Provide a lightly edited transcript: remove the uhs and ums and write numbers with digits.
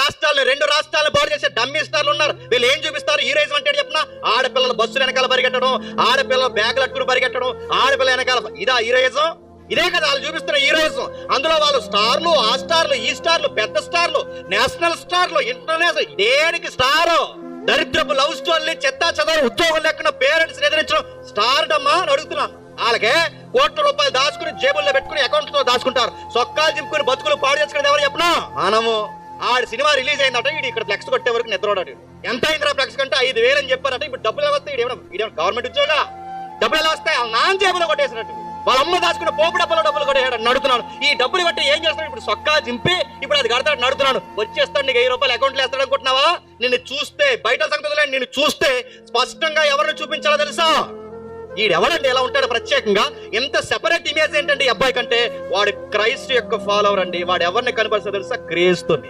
రాష్ట్రాలను 2 రాష్ట్రాలను బాగు చేసే డమ్మీ స్టార్లు ఉన్నారు. వీళ్ళు ఏం చూపిస్తారు? హీరోయిజం అంటే చెప్పిన ఆడపిల్లలు బస్సులు వెనకాల పరిగెట్టడం, ఆడపిల్లలు బ్యాగులు అట్టుకుని పరిగెట్టడం, ఆడపిల్ల వెనకాల. ఇదా హీరోయిజం? ఇదే కదా వాళ్ళు చూపిస్తున్న హీరోయిజం. అందులో వాళ్ళు స్టార్లు, ఆ స్టార్లు, ఈ స్టార్లు, పెద్ద స్టార్లు, నేషనల్ స్టార్లు, ఇంటర్నేషనల్. దేనికి స్టారు? దరిద్రపు లవ్ స్టోరీలు, చెత్తా చదవని ఉద్యోగం లేకుండా పేరెంట్స్ ఎదిరించడం స్టార్డమ్మా అని అడుగుతున్నాను. వాళ్ళకే కోట్ల రూపాయలు దాచుకుని జేబుల్లో పెట్టుకుని అకౌంట్ తో దాచుకుంటారు. సొక్కాలు చింపుకుని బతుకులు పాడు చేసుకునేది ఎవరు చెప్పనా? మనము. ఆడి సినిమా రిలీజ్ అయిందట, వీడు ఇక్కడ ఫ్లెక్స్ కొట్టే వరకు నిద్రపోడాడు. ఎంత అయిందిరా ఫ్లెక్స్ కంటే? 5,000 అని చెప్పారట. ఇప్పుడు డబ్బులు ఎలా వస్తాయి? ఇదేమన్నా గవర్నమెంట్ ఉద్యోగా? డబ్బులు ఎలా వస్తాయి? వాళ్ళ నాన్న జేబులో కొట్టేసినట్టు. వాళ్ళ అమ్మ దాచుకున్న పోపు డబ్బులు కొట్టేసాడు. నడుతున్నాను. ఈ డబ్బులు కొట్టి ఏం చేస్తాడు? ఇప్పుడు సొక్కా చింపి ఇప్పుడు అది కడతాడు. నడుతున్నాను. వచ్చేస్తాడు, నీకు 1000 రూపాయలు అకౌంట్లో వేస్తాడు అనుకుంటున్నావా? నిన్ను చూస్తే బయట సంగతులే, నిన్ను చూస్తే స్పష్టంగా ఎవరిని చూపించాలో తెలుసా? ఈడెవడండి ఎలా ఉంటాడు ప్రత్యేకంగా? ఎంత సెపరేట్ ఇమేజ్ ఏంటండి ఈ అబ్బాయి కంటే? వాడు క్రైస్ట్ యొక్క ఫాలోవర్ అండి. వాడు ఎవరిని కనపరుస్తా తెలుసా? క్రీస్తుని.